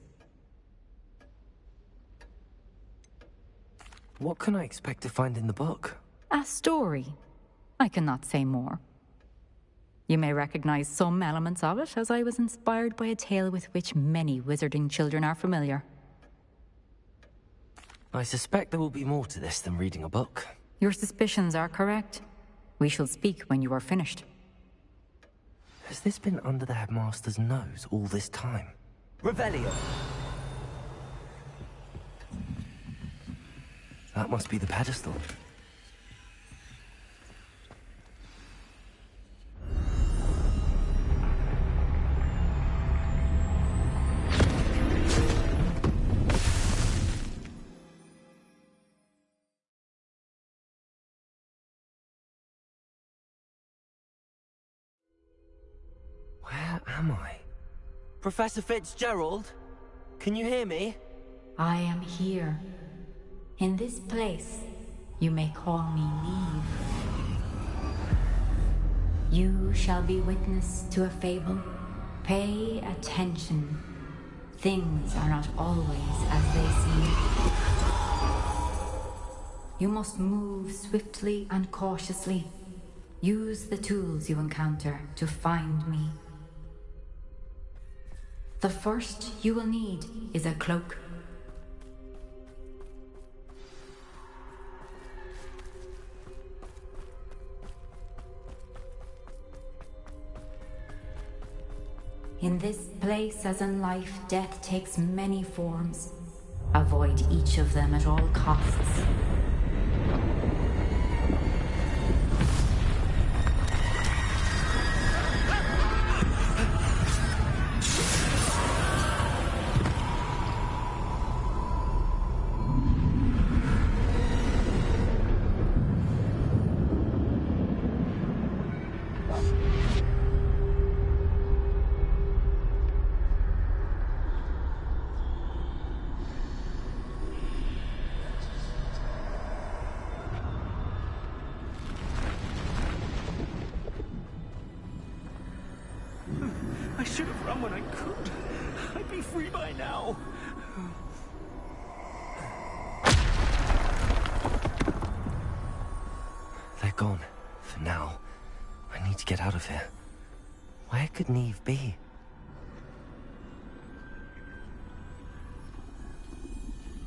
What can I expect to find in the book? A story. I cannot say more. You may recognize some elements of it, as I was inspired by a tale with which many wizarding children are familiar. I suspect there will be more to this than reading a book. Your suspicions are correct. We shall speak when you are finished. Has this been under the headmaster's nose all this time? Revelio! That must be the pedestal. Where am I? Professor Fitzgerald? Can you hear me? I am here. In this place, you may call me Neve. You shall be witness to a fable. Pay attention. Things are not always as they seem. You must move swiftly and cautiously. Use the tools you encounter to find me. The first you will need is a cloak. In this place, as in life, death takes many forms. Avoid each of them at all costs. I should have run when I could. I'd be free by now. They're gone. For now. I need to get out of here. Where could Neve be?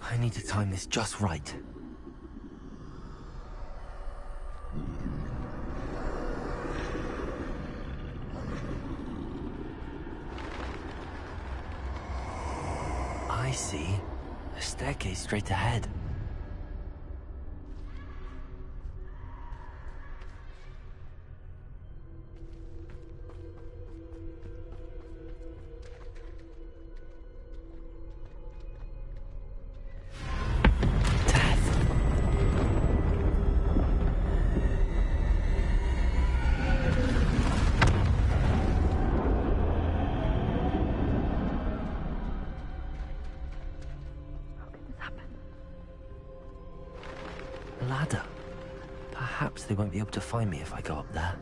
I need to time this just right. I see. A staircase straight ahead. Ladder. Perhaps they won't be able to find me if I go up there.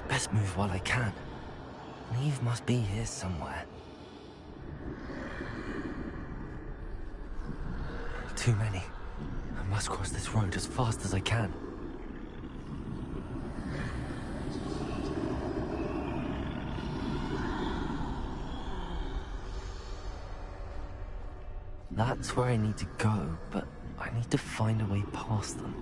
Best move while I can. Neve must be here somewhere. Too many. I must cross this road as fast as I can. That's where I need to go, but I need to find a way past them.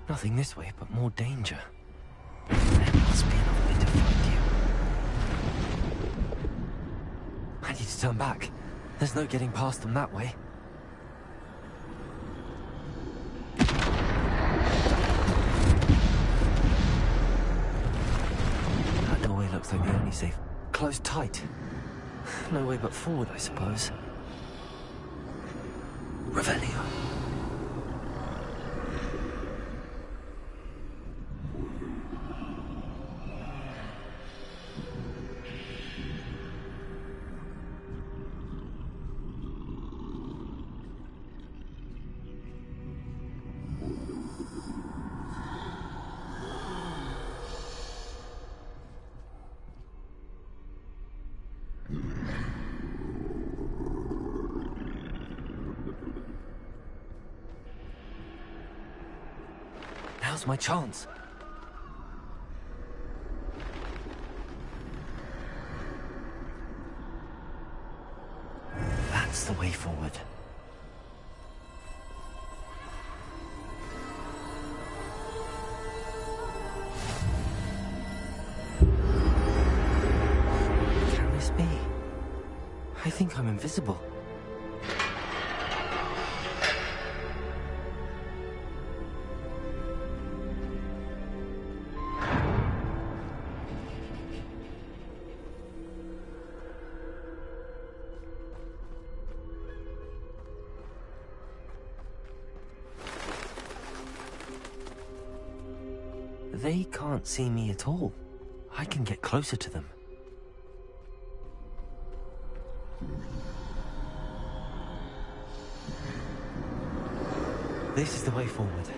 Nothing this way, but more danger. There must be another way to find you. I need to turn back. There's no getting past them that way. That doorway looks like the only safe. Closed tight. No way but forward, I suppose. Revelio. Now's my chance. That's the way forward. Can this be? I think I'm invisible. They can't see me at all. I can get closer to them. This is the way forward.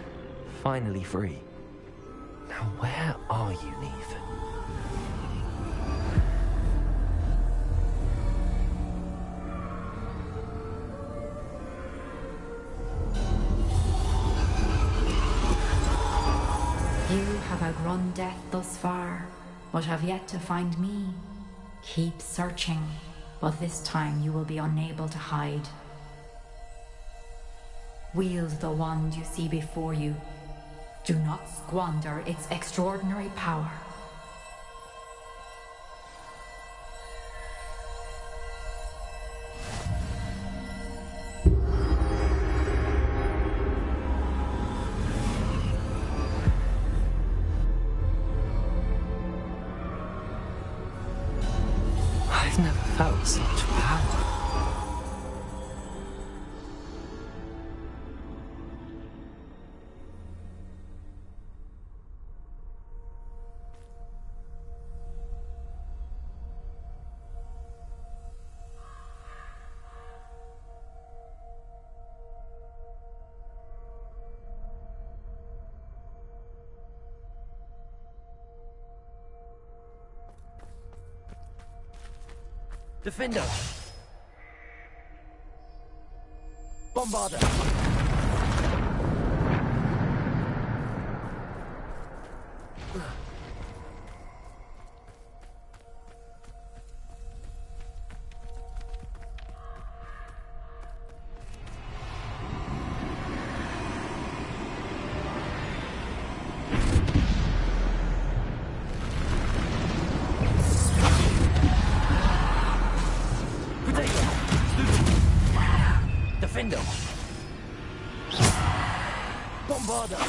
Finally free. Now where are you, Neve? You have outrun death thus far, but have yet to find me. Keep searching, but this time you will be unable to hide. Wield the wand you see before you. Do not squander its extraordinary power. I've never felt such power. Defender! Bombarder! Defender! Bombarder!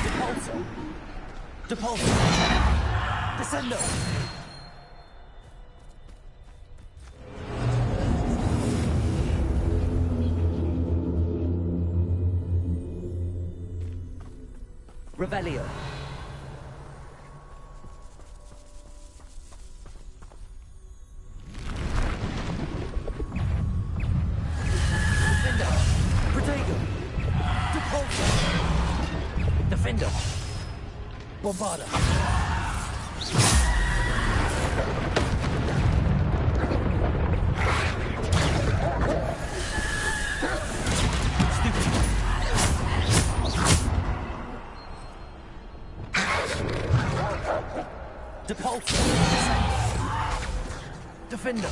Depulsor! Depulsor! Descendo! Revelio. Defender. Protego. Depulso. Defender. Bombarda. Depulso. Defender.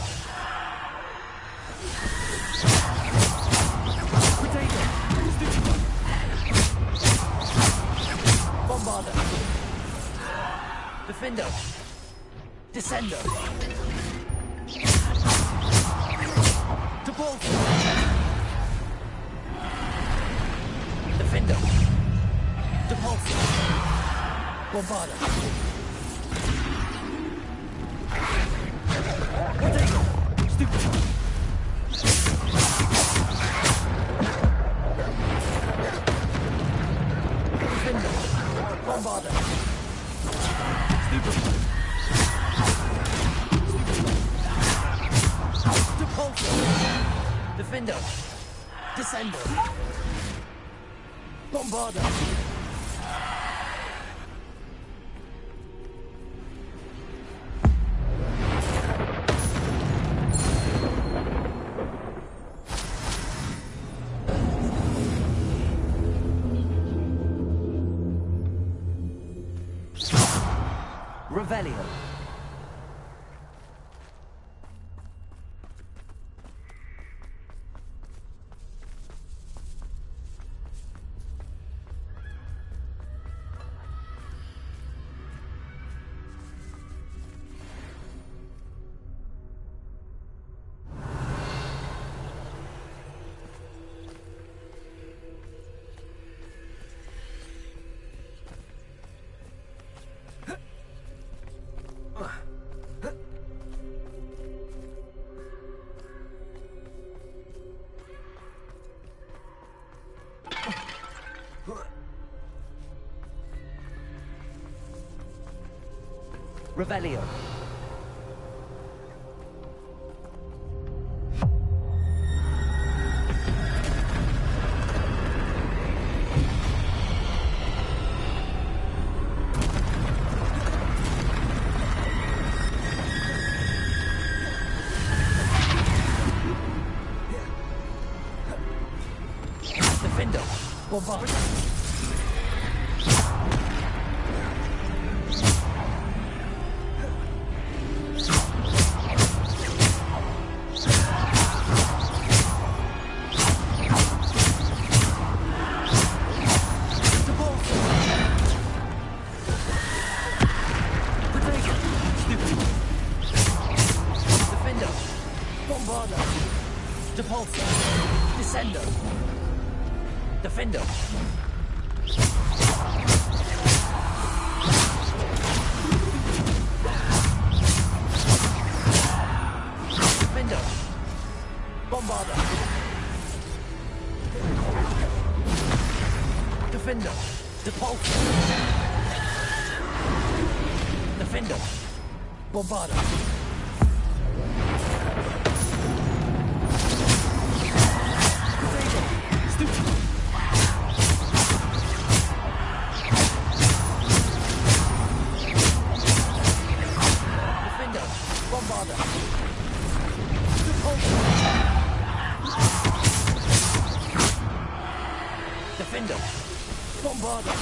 Potato. Bombarder. Defender. Descender. Depulso. Defender. Depulso. Bombarder. Potato! Stupid! Defender! Bombarder! Stupid! Depulso! Defender! Descender! Bombarder! Revelio. Revelio. Defender. Bombard. Depulso. Descender. Defender. Defender. Bombarder. Defender. Depulso. Defender. Bombarder. Defender! Bombarder!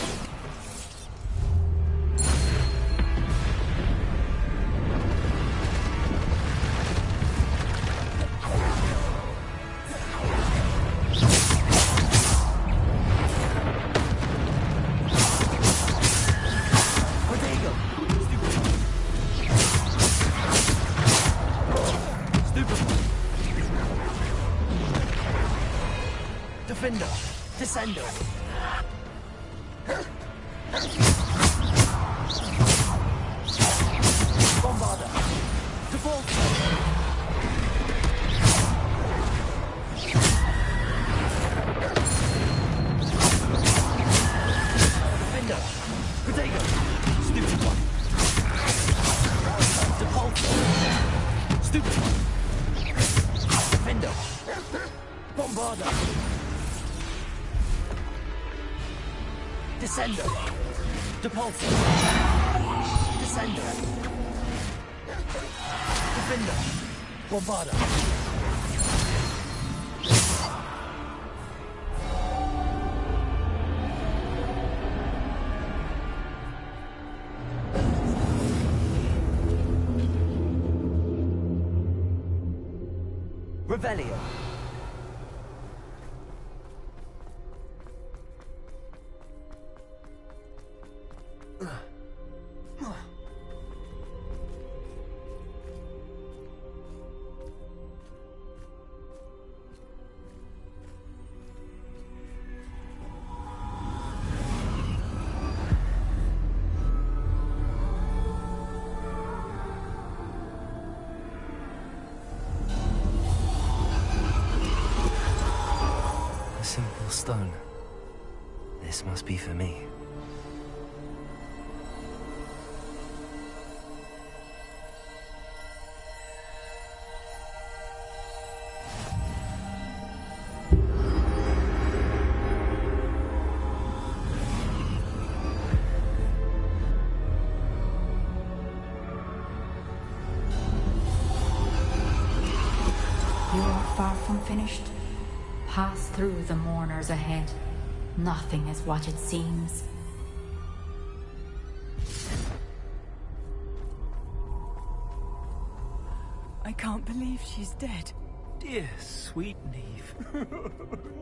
Potato! Stupid one! Depulso! Stupid one! Defender! Bombarda! Descender! Depulso! Descender! Defender! Bombarda! Revelio. Stone. This must be for me. You are far from finished. Pass through the mourners ahead. Nothing is what it seems. I can't believe she's dead. Dear sweet Neve.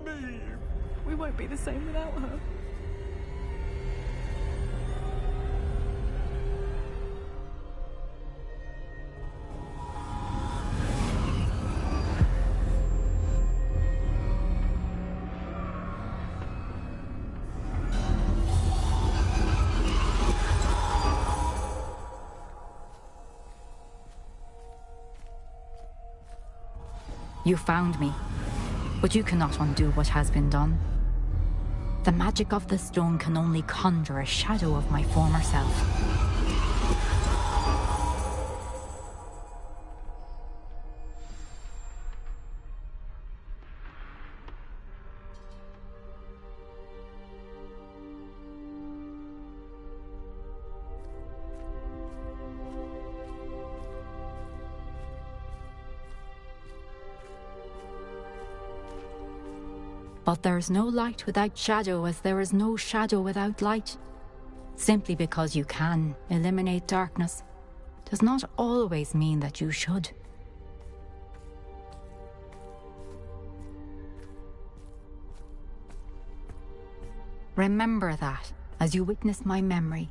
Neve. We won't be the same without her. You found me, but you cannot undo what has been done. The magic of the stone can only conjure a shadow of my former self. But there is no light without shadow, as there is no shadow without light. Simply because you can eliminate darkness does not always mean that you should. Remember that as you witness my memory.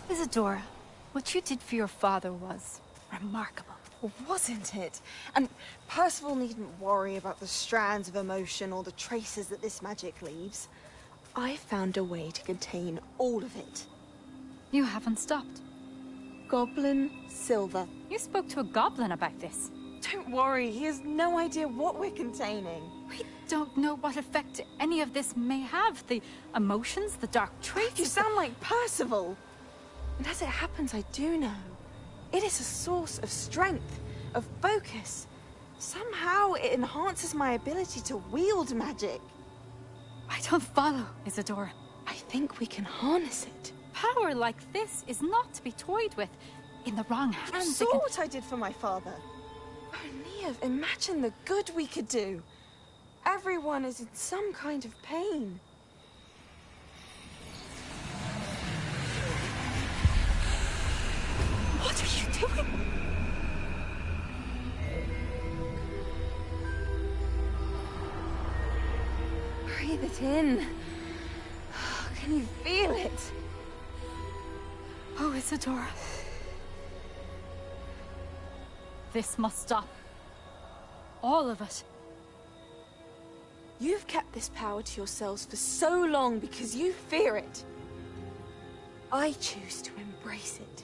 Isadora, what you did for your father was remarkable. Wasn't it? And Percival needn't worry about the strands of emotion or the traces that this magic leaves. I found a way to contain all of it. You haven't stopped. Goblin Silver. You spoke to a goblin about this. Don't worry, he has no idea what we're containing. We don't know what effect any of this may have. The emotions, the dark traits. You sound like Percival. And as it happens, I do know. It is a source of strength, of focus. Somehow it enhances my ability to wield magic. I don't follow, Isadora. I think we can harness it. Power like this is not to be toyed with. In the wrong hands, You saw what I did for my father. Oh, Neve, imagine the good we could do. Everyone is in some kind of pain. Breathe it in. Can you feel it? Oh, Isadora. This must stop. All of it. You've kept this power to yourselves for so long because you fear it. I choose to embrace it.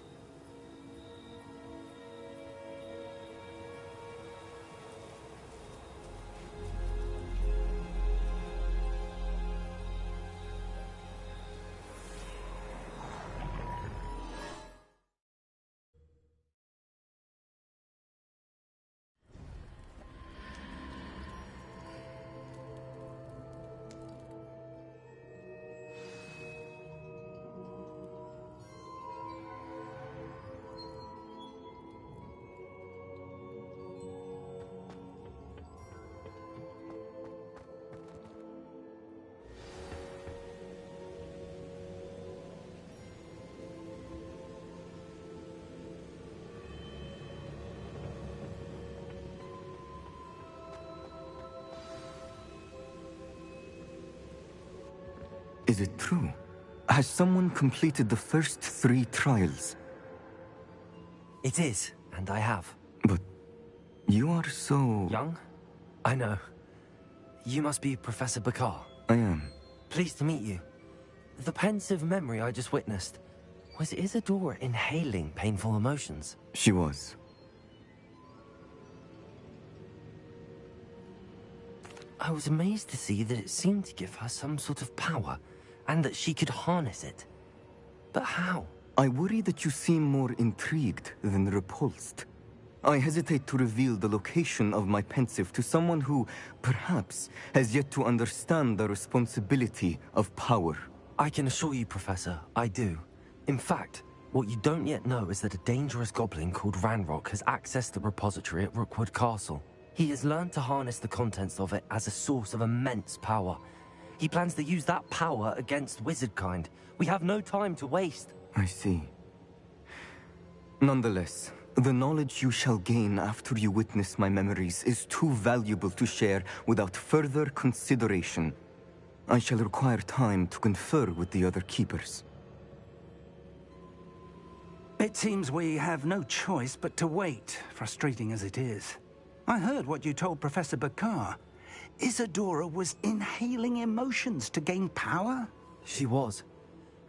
Is it true? Has someone completed the first 3 trials? It is, and I have. But you are so... Young? I know. You must be Professor Bakar. I am. Pleased to meet you. The pensive memory I just witnessed, was Isadora inhaling painful emotions? She was. I was amazed to see that it seemed to give her some sort of power, and that she could harness it. But how? I worry that you seem more intrigued than repulsed. I hesitate to reveal the location of my pensive to someone who, perhaps, has yet to understand the responsibility of power. I can assure you, Professor, I do. In fact, what you don't yet know is that a dangerous goblin called Ranrock has accessed the repository at Rookwood Castle. He has learned to harness the contents of it as a source of immense power. He plans to use that power against wizardkind. We have no time to waste. I see. Nonetheless, the knowledge you shall gain after you witness my memories is too valuable to share without further consideration. I shall require time to confer with the other keepers. It seems we have no choice but to wait, frustrating as it is. I heard what you told Professor Bakar. Isadora was inhaling emotions to gain power? She was.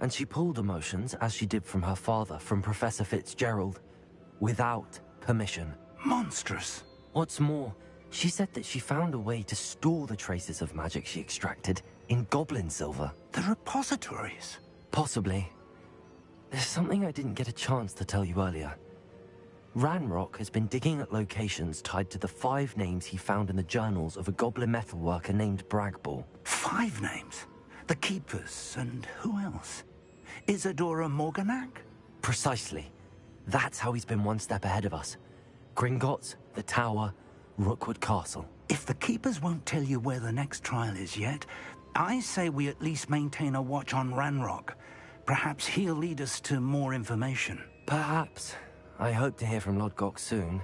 And she pulled emotions, as she did from her father, from Professor Fitzgerald, without permission. Monstrous. What's more, she said that she found a way to store the traces of magic she extracted in goblin silver. The repositories? Possibly. There's something I didn't get a chance to tell you earlier. Ranrock has been digging at locations tied to the 5 names he found in the journals of a goblin metalworker named Bragball. 5 names? The Keepers, and who else? Isadora Morganac? Precisely. That's how he's been one step ahead of us. Gringotts, the Tower, Rookwood Castle. If the Keepers won't tell you where the next trial is yet, I say we at least maintain a watch on Ranrock. Perhaps he'll lead us to more information. Perhaps. I hope to hear from Lodgok soon.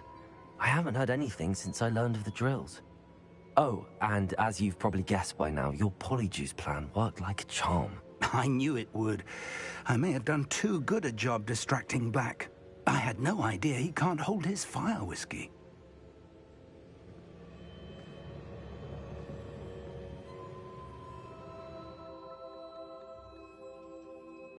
I haven't heard anything since I learned of the drills. Oh, and as you've probably guessed by now, your polyjuice plan worked like a charm. I knew it would. I may have done too good a job distracting Black. I had no idea he can't hold his fire whiskey.